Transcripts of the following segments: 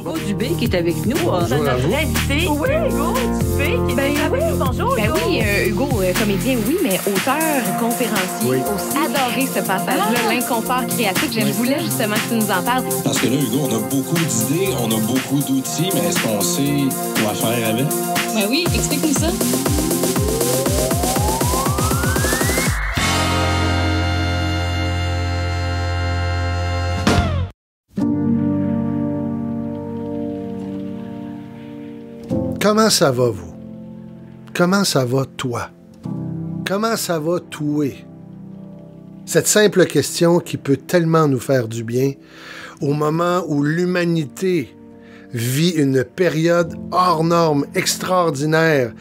Hugo Dubé qui est avec nous. Bonjour à vous. Oui, Hugo Dubé qui est avec nous. Bonjour, Ben Hugo. oui, Hugo, comédien, oui, mais auteur, conférencier, Oui. aussi. Adoré ce passage-là, l'inconfort créatif. Je voulais justement que tu nous en parles. Parce que là, Hugo, on a beaucoup d'idées, on a beaucoup d'outils, mais est-ce qu'on sait quoi faire avec? Ben oui, explique-nous ça. Comment ça va, vous? Comment ça va, toi? Comment ça va, toi? Cette simple question qui peut tellement nous faire du bien au moment où l'humanité vit une période hors norme, extraordinaire,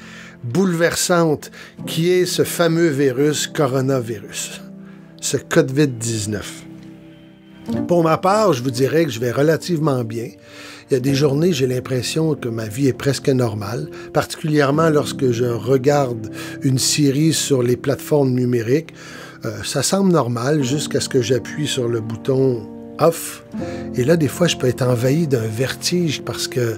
bouleversante, qui est ce fameux virus, coronavirus, ce COVID-19. Pour ma part, je vous dirais que je vais relativement bien. Il y a des journées, j'ai l'impression que ma vie est presque normale, particulièrement lorsque je regarde une série sur les plateformes numériques. Ça semble normal jusqu'à ce que j'appuie sur le bouton off. Et là, des fois, je peux être envahi d'un vertige parce que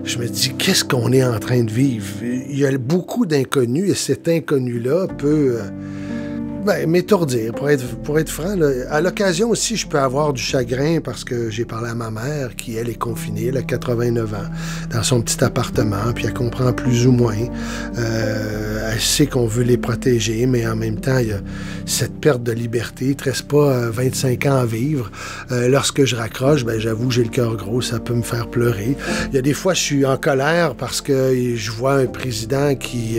je me dis, qu'est-ce qu'on est en train de vivre? Il y a beaucoup d'inconnus et cet inconnu-là peut m'étourdir, pour être franc. Là. À l'occasion aussi, je peux avoir du chagrin parce que j'ai parlé à ma mère qui, elle, est confinée, elle a 89 ans, dans son petit appartement, puis elle comprend plus ou moins. Elle sait qu'on veut les protéger, mais en même temps, il y a cette perte de liberté. Il ne te reste pas 25 ans à vivre. Lorsque je raccroche, j'avoue, j'ai le cœur gros, ça peut me faire pleurer. Il y a des fois, je suis en colère parce que je vois un président qui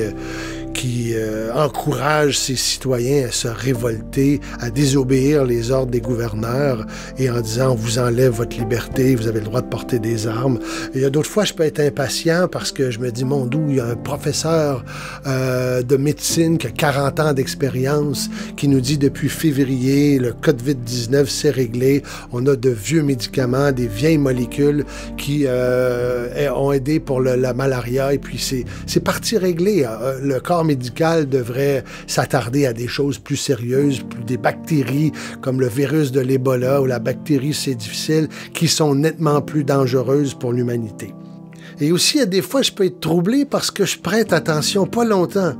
encourage ses citoyens à se révolter, à désobéir les ordres des gouverneurs et en disant on vous enlève votre liberté, vous avez le droit de porter des armes. Et il y a d'autres fois, je peux être impatient parce que je me dis, mon Dieu, il y a un professeur de médecine qui a 40 ans d'expérience qui nous dit depuis février, le COVID-19 s'est réglé, on a de vieux médicaments, des vieilles molécules qui ont aidé pour la malaria et puis c'est parti réglé. Le corps médical devrait s'attarder à des choses plus sérieuses, des bactéries comme le virus de l'Ebola ou la bactérie c'est difficile, qui sont nettement plus dangereuses pour l'humanité. Et aussi, à des fois, je peux être troublé parce que je prête attention, pas longtemps.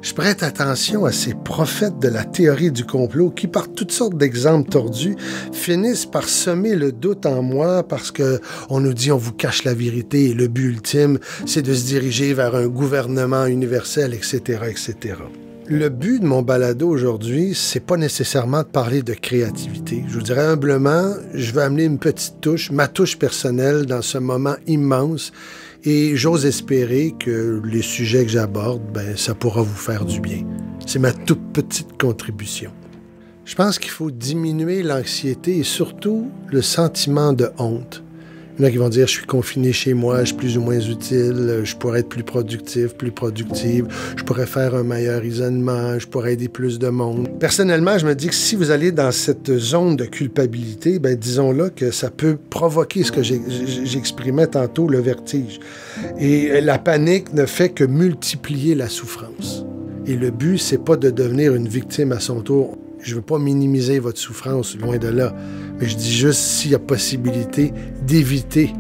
Je prête attention à ces prophètes de la théorie du complot qui, par toutes sortes d'exemples tordus, finissent par semer le doute en moi parce qu'on nous dit on vous cache la vérité et le but ultime, c'est de se diriger vers un gouvernement universel, etc., etc. Le but de mon balado aujourd'hui, c'est pas nécessairement de parler de créativité. Je vous dirais humblement, je vais amener une petite touche, ma touche personnelle dans ce moment immense et j'ose espérer que les sujets que j'aborde, ça pourra vous faire du bien. C'est ma toute petite contribution. Je pense qu'il faut diminuer l'anxiété et surtout le sentiment de honte. Il y en a qui vont dire, je suis confiné chez moi, je suis plus ou moins utile, je pourrais être plus productif, plus productive, je pourrais faire un meilleur isolement, je pourrais aider plus de monde. Personnellement, je me dis que si vous allez dans cette zone de culpabilité, disons-là que ça peut provoquer ce que j'exprimais tantôt, le vertige. Et la panique ne fait que multiplier la souffrance. Et le but, c'est pas de devenir une victime à son tour. Je veux pas minimiser votre souffrance, loin de là. Mais je dis juste s'il y a possibilité d'éviter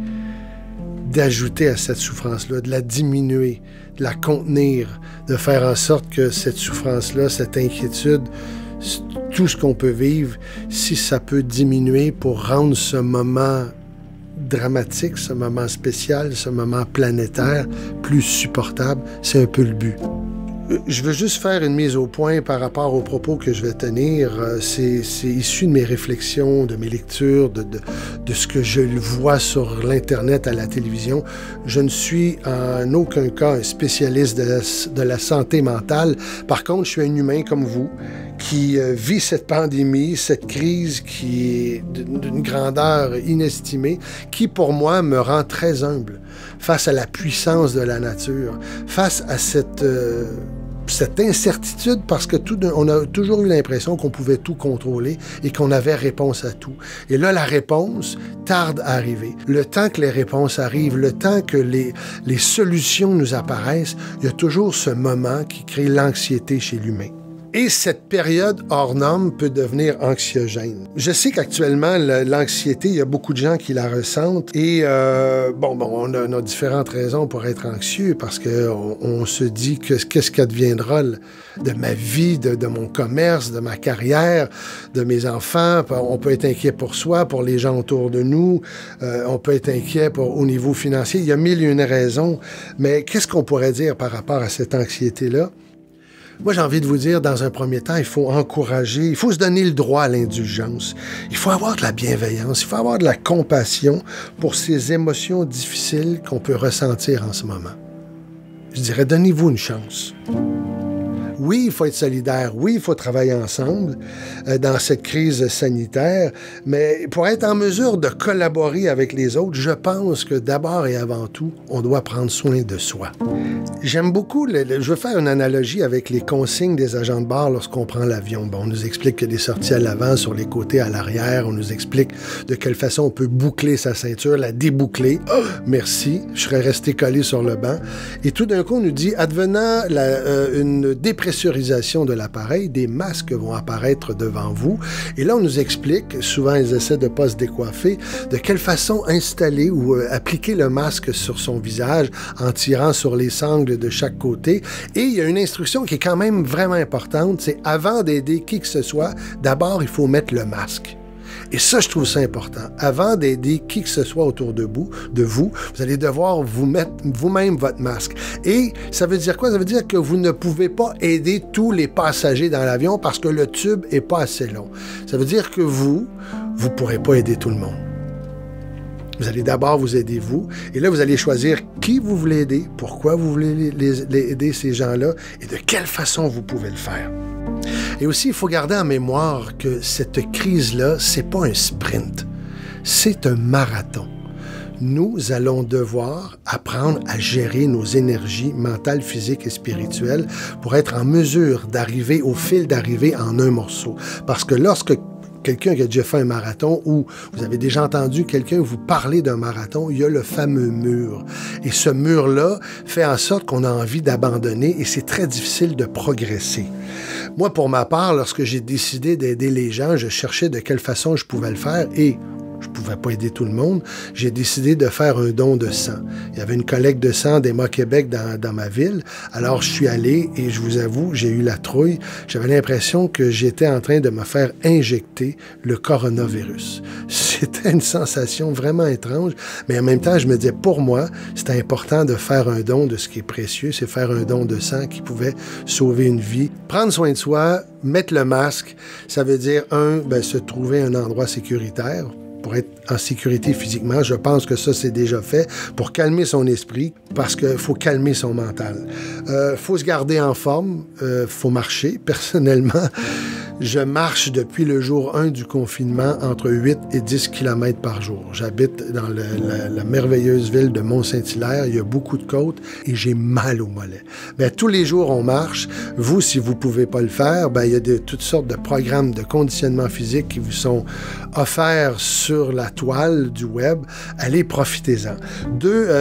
d'ajouter à cette souffrance-là, de la diminuer, de la contenir, de faire en sorte que cette souffrance-là, cette inquiétude, tout ce qu'on peut vivre, si ça peut diminuer pour rendre ce moment dramatique, ce moment spécial, ce moment planétaire plus supportable, c'est un peu le but. Je veux juste faire une mise au point par rapport aux propos que je vais tenir. C'est issu de mes réflexions, de mes lectures, de ce que je vois sur l'Internet, à la télévision. Je ne suis en aucun cas un spécialiste de la santé mentale. Par contre, je suis un humain comme vous qui vit cette pandémie, cette crise qui est d'une grandeur inestimée, qui pour moi me rend très humble face à la puissance de la nature, face à cette incertitude parce que on a toujours eu l'impression qu'on pouvait tout contrôler et qu'on avait réponse à tout. Et là, la réponse tarde à arriver. Le temps que les réponses arrivent, le temps que les solutions nous apparaissent, il y a toujours ce moment qui crée l'anxiété chez l'humain. Et cette période hors norme peut devenir anxiogène. Je sais qu'actuellement, l'anxiété, il y a beaucoup de gens qui la ressentent. Et on a différentes raisons pour être anxieux parce qu'on se dit qu'est-ce qu'adviendra de ma vie, de mon commerce, de ma carrière, de mes enfants. On peut être inquiet pour soi, pour les gens autour de nous. On peut être inquiet au niveau financier. Il y a mille et une raisons. Mais qu'est-ce qu'on pourrait dire par rapport à cette anxiété-là? Moi, j'ai envie de vous dire, dans un premier temps, il faut encourager, il faut se donner le droit à l'indulgence. Il faut avoir de la bienveillance, il faut avoir de la compassion pour ces émotions difficiles qu'on peut ressentir en ce moment. Je dirais, donnez-vous une chance. Oui, il faut être solidaire. Oui, il faut travailler ensemble dans cette crise sanitaire. Mais pour être en mesure de collaborer avec les autres, je pense que d'abord et avant tout, on doit prendre soin de soi. J'aime beaucoup, je veux faire une analogie avec les consignes des agents de bord lorsqu'on prend l'avion. Bon, on nous explique qu'il y a des sorties à l'avant, sur les côtés, à l'arrière. On nous explique de quelle façon on peut boucler sa ceinture, la déboucler. Oh, merci, je serais resté collé sur le banc. Et tout d'un coup, on nous dit, advenant une dépressurisation de l'appareil, des masques vont apparaître devant vous. Et là, on nous explique, souvent ils essaient de ne pas se décoiffer, de quelle façon installer ou appliquer le masque sur son visage en tirant sur les sangles de chaque côté. Et il y a une instruction qui est quand même vraiment importante, c'est avant d'aider qui que ce soit, d'abord, il faut mettre le masque. Et ça, je trouve ça important. Avant d'aider qui que ce soit autour de vous, vous allez devoir vous mettre vous-même votre masque. Et ça veut dire quoi? Ça veut dire que vous ne pouvez pas aider tous les passagers dans l'avion parce que le tube n'est pas assez long. Ça veut dire que vous ne pourrez pas aider tout le monde. Vous allez d'abord vous aider vous, et là, vous allez choisir qui vous voulez aider, pourquoi vous voulez aider ces gens-là, et de quelle façon vous pouvez le faire. Et aussi, il faut garder en mémoire que cette crise-là, c'est pas un sprint, c'est un marathon. Nous allons devoir apprendre à gérer nos énergies mentales, physiques et spirituelles pour être en mesure d'arriver au fil d'arrivée en un morceau. Parce que lorsque quelqu'un qui a déjà fait un marathon ou vous avez déjà entendu quelqu'un vous parler d'un marathon, il y a le fameux mur. Et ce mur-là fait en sorte qu'on a envie d'abandonner et c'est très difficile de progresser. Moi, pour ma part, lorsque j'ai décidé d'aider les gens, je cherchais de quelle façon je pouvais le faire et je ne pouvais pas aider tout le monde. J'ai décidé de faire un don de sang. Il y avait une collecte de sang d'Emma Québec dans ma ville. Alors, je suis allé et je vous avoue, j'ai eu la trouille. J'avais l'impression que j'étais en train de me faire injecter le coronavirus. C'était une sensation vraiment étrange, mais en même temps, je me disais, pour moi, c'était important de faire un don de ce qui est précieux, c'est faire un don de sang qui pouvait sauver une vie. Prendre soin de soi, mettre le masque, ça veut dire, se trouver un endroit sécuritaire. Pour être en sécurité physiquement, je pense que ça, c'est déjà fait. Pour calmer son esprit, parce qu'il faut calmer son mental. Faut se garder en forme, faut marcher. Personnellement, je marche depuis le jour 1 du confinement entre 8 et 10 km par jour. J'habite dans la merveilleuse ville de Mont-Saint-Hilaire. Il y a beaucoup de côtes et j'ai mal aux mollets. Mais tous les jours, on marche. Vous, si vous ne pouvez pas le faire, il y a toutes sortes de programmes de conditionnement physique qui vous sont offerts sur la toile du web. Allez, profitez-en.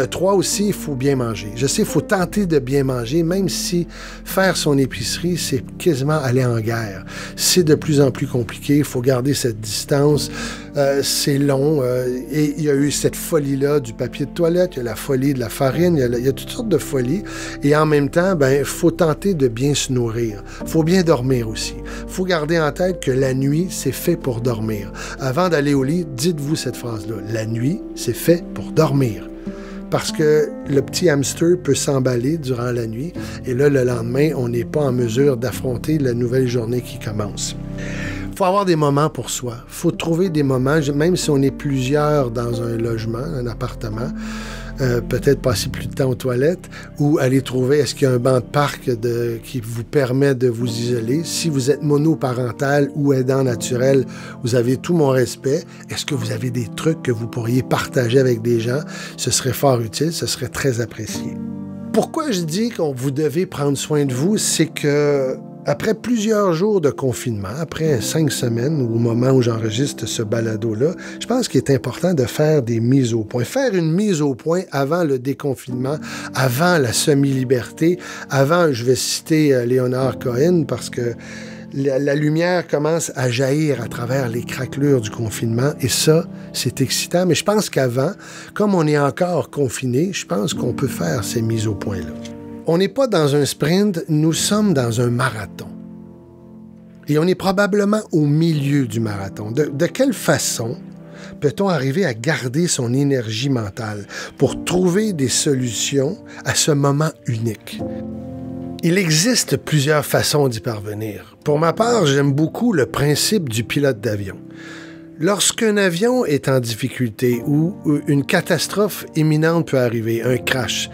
3 aussi, il faut bien manger. Je sais, il faut tenter de bien manger, même si faire son épicerie, c'est quasiment aller en guerre. C'est de plus en plus compliqué. Il faut garder cette distance. C'est long. Et il y a eu cette folie-là du papier de toilette. Il y a la folie de la farine. Il y a toutes sortes de folies. Et en même temps, il faut tenter de bien se nourrir. Il faut bien dormir aussi. Il faut garder en tête que la nuit, c'est fait pour dormir. Avant d'aller au lit, dites-vous cette phrase-là. La nuit, c'est fait pour dormir. Parce que le petit hamster peut s'emballer durant la nuit et là, le lendemain, on n'est pas en mesure d'affronter la nouvelle journée qui commence. Il faut avoir des moments pour soi. Il faut trouver des moments, même si on est plusieurs dans un logement, un appartement, peut-être passer plus de temps aux toilettes ou aller trouver, est-ce qu'il y a un banc de parc qui vous permet de vous isoler. Si vous êtes monoparental ou aidant naturel, vous avez tout mon respect. Est-ce que vous avez des trucs que vous pourriez partager avec des gens? Ce serait fort utile, ce serait très apprécié. Pourquoi je dis que vous devez prendre soin de vous, c'est que Après plusieurs jours de confinement, après 5 semaines, au moment où j'enregistre ce balado-là, je pense qu'il est important de faire des mises au point. Faire une mise au point avant le déconfinement, avant la semi-liberté, avant, je vais citer Léonard Cohen, parce que la lumière commence à jaillir à travers les craquelures du confinement, et ça, c'est excitant. Mais je pense qu'avant, comme on est encore confiné, je pense qu'on peut faire ces mises au point-là. On n'est pas dans un sprint, nous sommes dans un marathon. Et on est probablement au milieu du marathon. De quelle façon peut-on arriver à garder son énergie mentale pour trouver des solutions à ce moment unique? Il existe plusieurs façons d'y parvenir. Pour ma part, j'aime beaucoup le principe du pilote d'avion. Lorsqu'un avion est en difficulté ou une catastrophe imminente peut arriver, un crash,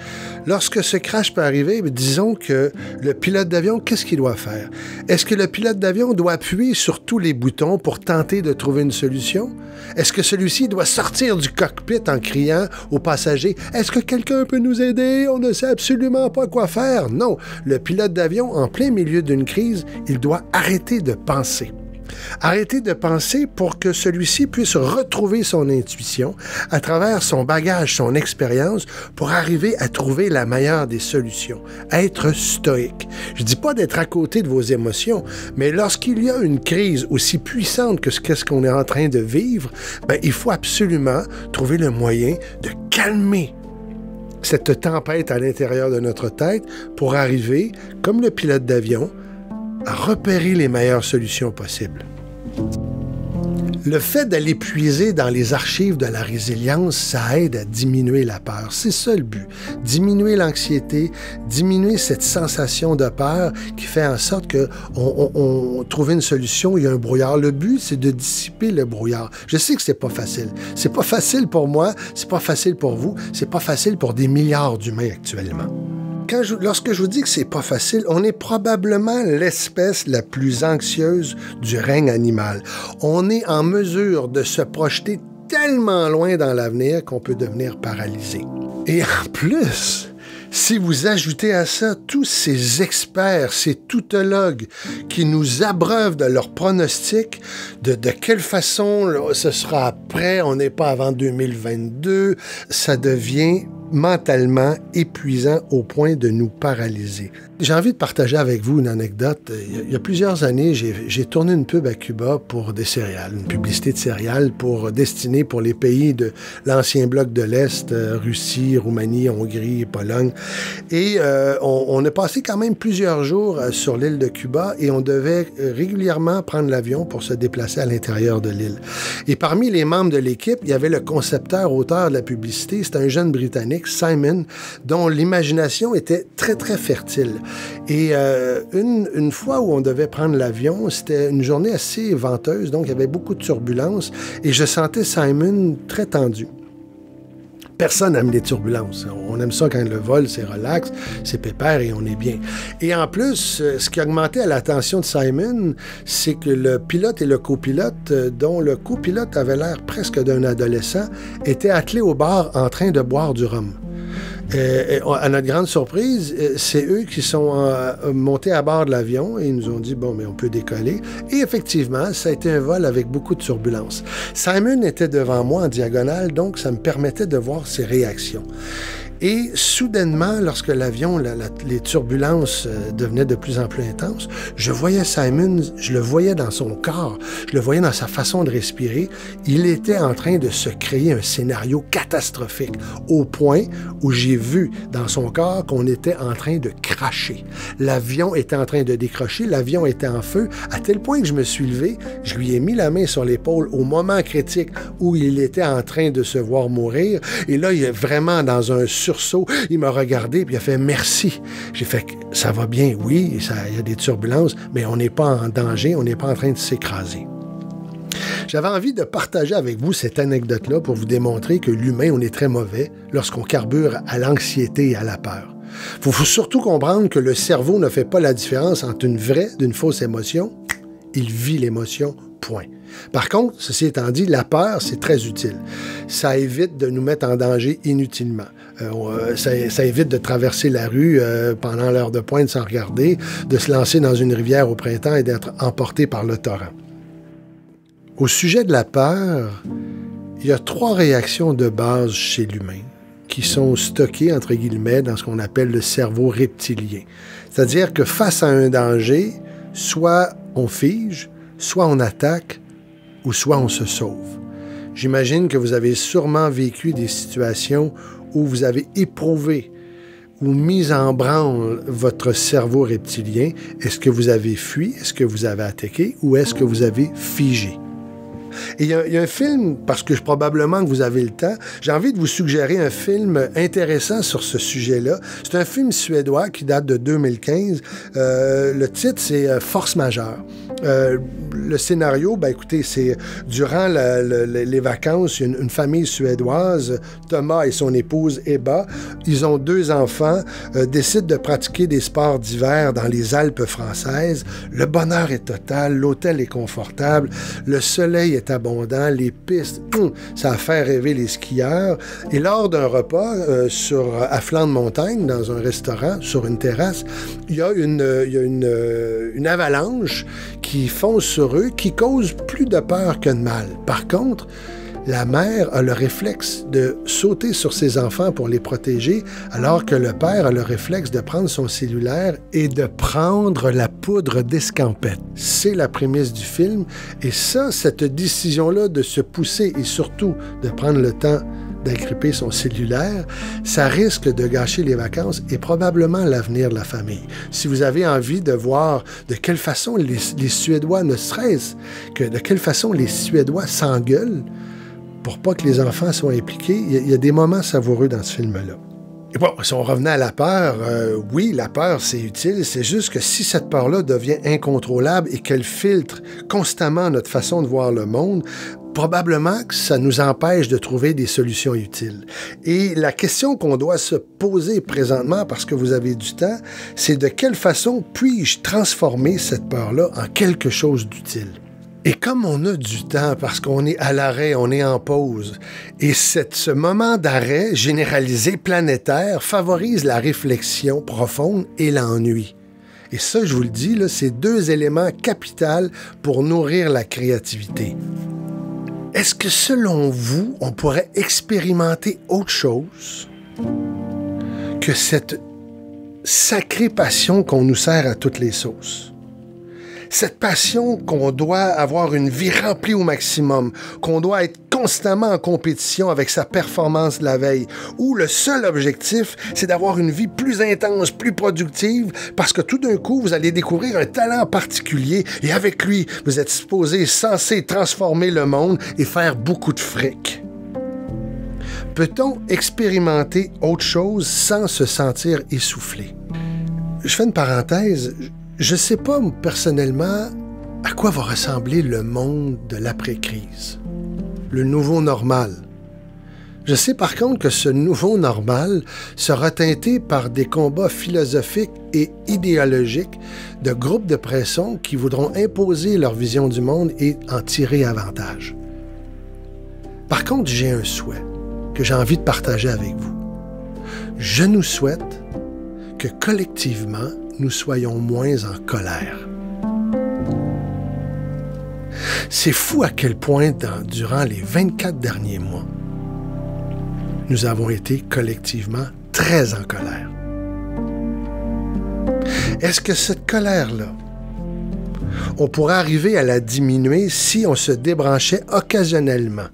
lorsque ce crash peut arriver, disons que le pilote d'avion, qu'est-ce qu'il doit faire? Est-ce que le pilote d'avion doit appuyer sur tous les boutons pour tenter de trouver une solution? Est-ce que celui-ci doit sortir du cockpit en criant aux passagers « Est-ce que quelqu'un peut nous aider? On ne sait absolument pas quoi faire. » Non, le pilote d'avion, en plein milieu d'une crise, il doit arrêter de penser. Arrêter de penser pour que celui-ci puisse retrouver son intuition à travers son bagage, son expérience, pour arriver à trouver la meilleure des solutions. Être stoïque. Je ne dis pas d'être à côté de vos émotions, mais lorsqu'il y a une crise aussi puissante que ce qu'on est en train de vivre, il faut absolument trouver le moyen de calmer cette tempête à l'intérieur de notre tête pour arriver, comme le pilote d'avion, à repérer les meilleures solutions possibles. Le fait d'aller puiser dans les archives de la résilience, ça aide à diminuer la peur. C'est ça le but. Diminuer l'anxiété, diminuer cette sensation de peur qui fait en sorte qu'on trouve une solution, il y a un brouillard. Le but, c'est de dissiper le brouillard. Je sais que c'est pas facile. C'est pas facile pour moi, c'est pas facile pour vous, c'est pas facile pour des milliards d'humains actuellement. Lorsque je vous dis que c'est pas facile, on est probablement l'espèce la plus anxieuse du règne animal. On est en mesure de se projeter tellement loin dans l'avenir qu'on peut devenir paralysé. Et en plus, si vous ajoutez à ça tous ces experts, ces toutologues qui nous abreuvent de leurs pronostics, de quelle façon ce sera après, on n'est pas avant 2022, ça devient mentalement épuisant au point de nous paralyser. J'ai envie de partager avec vous une anecdote. Il y a plusieurs années, j'ai tourné une pub à Cuba pour des céréales, une publicité de céréales destinée pour les pays de l'ancien bloc de l'Est, Russie, Roumanie, Hongrie, Pologne. Et on a passé quand même plusieurs jours sur l'île de Cuba et on devait régulièrement prendre l'avion pour se déplacer à l'intérieur de l'île. Et parmi les membres de l'équipe, il y avait le concepteur, auteur de la publicité. C'était un jeune Britannique, Simon, dont l'imagination était très, très fertile. Et une fois où on devait prendre l'avion, c'était une journée assez venteuse, donc il y avait beaucoup de turbulences, et je sentais Simon très tendu. Personne n'aime les turbulences. On aime ça quand le vol, c'est relax, c'est pépère et on est bien. Et en plus, ce qui augmentait l'attention de Simon, c'est que le pilote et le copilote, dont le copilote avait l'air presque d'un adolescent, étaient attelés au bar en train de boire du rhum. À notre grande surprise, c'est eux qui sont montés à bord de l'avion et ils nous ont dit, bon, mais on peut décoller. Et effectivement, ça a été un vol avec beaucoup de turbulences. Simon était devant moi en diagonale, donc ça me permettait de voir ses réactions. Et soudainement, lorsque l'avion, les turbulences devenaient de plus en plus intenses, je voyais Simon, je le voyais dans son corps, je le voyais dans sa façon de respirer. Il était en train de se créer un scénario catastrophique, au point où j'ai vu dans son corps qu'on était en train de cracher. L'avion était en train de décrocher, l'avion était en feu, à tel point que je me suis levé, je lui ai mis la main sur l'épaule au moment critique où il était en train de se voir mourir. Et là, il est vraiment dans un sursaut. Il m'a regardé puis il a fait « Merci ». J'ai fait « Ça va bien, oui, il y a des turbulences, mais on n'est pas en danger, on n'est pas en train de s'écraser ». J'avais envie de partager avec vous cette anecdote-là pour vous démontrer que l'humain, on est très mauvais lorsqu'on carbure à l'anxiété et à la peur. Il faut surtout comprendre que le cerveau ne fait pas la différence entre une vraie d'une fausse émotion. Il vit l'émotion, point. Par contre, ceci étant dit, la peur, c'est très utile. Ça évite de nous mettre en danger inutilement. Ça évite de traverser la rue pendant l'heure de pointe sans regarder, de se lancer dans une rivière au printemps et d'être emporté par le torrent. Au sujet de la peur, il y a 3 réactions de base chez l'humain qui sont stockées, entre guillemets, dans ce qu'on appelle le cerveau reptilien. C'est-à-dire que face à un danger, soit on fige, soit on attaque, ou soit on se sauve. J'imagine que vous avez sûrement vécu des situations où vous avez éprouvé ou mis en branle votre cerveau reptilien. Est-ce que vous avez fui? Est-ce que vous avez attaqué? Ou est-ce que vous avez figé? Et il y a un film, parce que probablement que vous avez le temps, j'ai envie de vous suggérer un film intéressant sur ce sujet-là. C'est un film suédois qui date de 2015. Le titre, c'est Force majeure. Le scénario, ben écoutez, c'est durant les vacances, une famille suédoise, Thomas et son épouse Ebba, ils ont 2 enfants, décident de pratiquer des sports d'hiver dans les Alpes françaises. Le bonheur est total, l'hôtel est confortable, le soleil est abondant, les pistes, ça a fait rêver les skieurs. Et lors d'un repas à flanc de montagne, dans un restaurant, sur une terrasse, il y a une avalanche qui fonce sur eux, qui cause plus de peur que de mal. Par contre, la mère a le réflexe de sauter sur ses enfants pour les protéger, alors que le père a le réflexe de prendre son cellulaire et de prendre la poudre d'escampette. C'est la prémisse du film. Et ça, cette décision-là de se pousser et surtout de prendre le temps d'agripper son cellulaire, ça risque de gâcher les vacances et probablement l'avenir de la famille. Si vous avez envie de voir de quelle façon les Suédois, ne serait-ce que de quelle façon les Suédois s'engueulent pour pas que les enfants soient impliqués, il y a des moments savoureux dans ce film-là. Et bon, si on revenait à la peur, oui, la peur, c'est utile. C'est juste que si cette peur-là devient incontrôlable et qu'elle filtre constamment notre façon de voir le monde, probablement que ça nous empêche de trouver des solutions utiles. Et la question qu'on doit se poser présentement, parce que vous avez du temps, c'est de quelle façon puis-je transformer cette peur-là en quelque chose d'utile? Et comme on a du temps, parce qu'on est à l'arrêt, on est en pause, et ce moment d'arrêt généralisé planétaire favorise la réflexion profonde et l'ennui. Et ça, je vous le dis, là, c'est 2 éléments capitaux pour nourrir la créativité. Est-ce que, selon vous, on pourrait expérimenter autre chose que cette sacrée passion qu'on nous sert à toutes les sauces? Cette passion qu'on doit avoir une vie remplie au maximum, qu'on doit être constamment en compétition avec sa performance de la veille, où le seul objectif, c'est d'avoir une vie plus intense, plus productive, parce que tout d'un coup, vous allez découvrir un talent particulier et avec lui, vous êtes censé transformer le monde et faire beaucoup de fric. Peut-on expérimenter autre chose sans se sentir essoufflé? Je fais une parenthèse. Je ne sais pas, personnellement, à quoi va ressembler le monde de l'après-crise, le nouveau normal. Je sais par contre que ce nouveau normal sera teinté par des combats philosophiques et idéologiques de groupes de pression qui voudront imposer leur vision du monde et en tirer avantage. Par contre, j'ai un souhait que j'ai envie de partager avec vous. Je nous souhaite que collectivement, nous soyons moins en colère. C'est fou à quel point, durant les 24 derniers mois, nous avons été collectivement très en colère. Est-ce que cette colère-là, on pourrait arriver à la diminuer si on se débranchait occasionnellement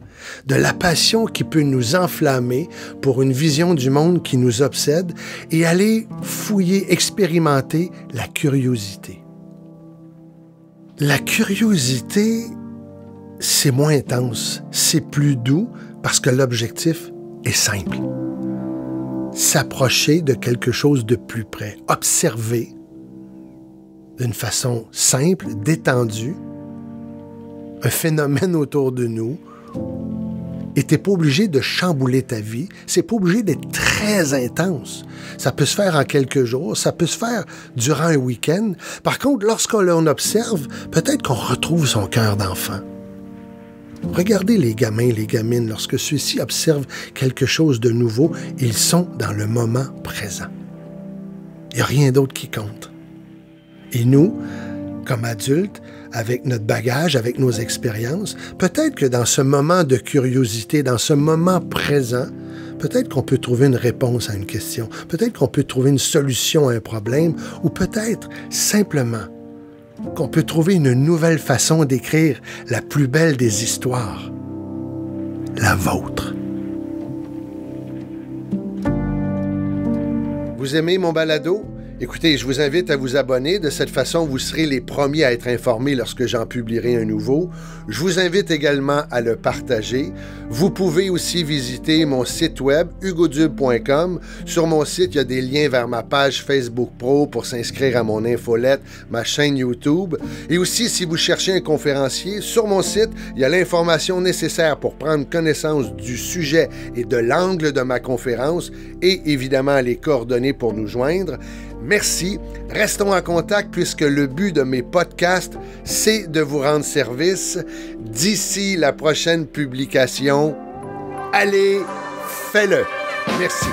de la passion qui peut nous enflammer pour une vision du monde qui nous obsède et aller fouiller, expérimenter la curiosité. La curiosité, c'est moins intense, c'est plus doux parce que l'objectif est simple. S'approcher de quelque chose de plus près, observer d'une façon simple, détendue, un phénomène autour de nous. Et t'es pas obligé de chambouler ta vie. C'est pas obligé d'être très intense. Ça peut se faire en quelques jours, ça peut se faire durant un week-end. Par contre, lorsqu'on observe, peut-être qu'on retrouve son cœur d'enfant. Regardez les gamins et les gamines, lorsque ceux-ci observent quelque chose de nouveau, ils sont dans le moment présent. Il n'y a rien d'autre qui compte. Et nous, comme adultes, avec notre bagage, avec nos expériences, peut-être que dans ce moment de curiosité, dans ce moment présent, peut-être qu'on peut trouver une réponse à une question, peut-être qu'on peut trouver une solution à un problème, ou peut-être simplement qu'on peut trouver une nouvelle façon d'écrire la plus belle des histoires, la vôtre. Vous aimez mon balado? Écoutez, je vous invite à vous abonner. De cette façon, vous serez les premiers à être informés lorsque j'en publierai un nouveau. Je vous invite également à le partager. Vous pouvez aussi visiter mon site web, hugodube.com. Sur mon site, il y a des liens vers ma page Facebook Pro pour s'inscrire à mon infolette, ma chaîne YouTube. Et aussi, si vous cherchez un conférencier, sur mon site, il y a l'information nécessaire pour prendre connaissance du sujet et de l'angle de ma conférence et évidemment les coordonnées pour nous joindre. Merci. Restons en contact puisque le but de mes podcasts, c'est de vous rendre service. D'ici la prochaine publication, allez, fais-le. Merci.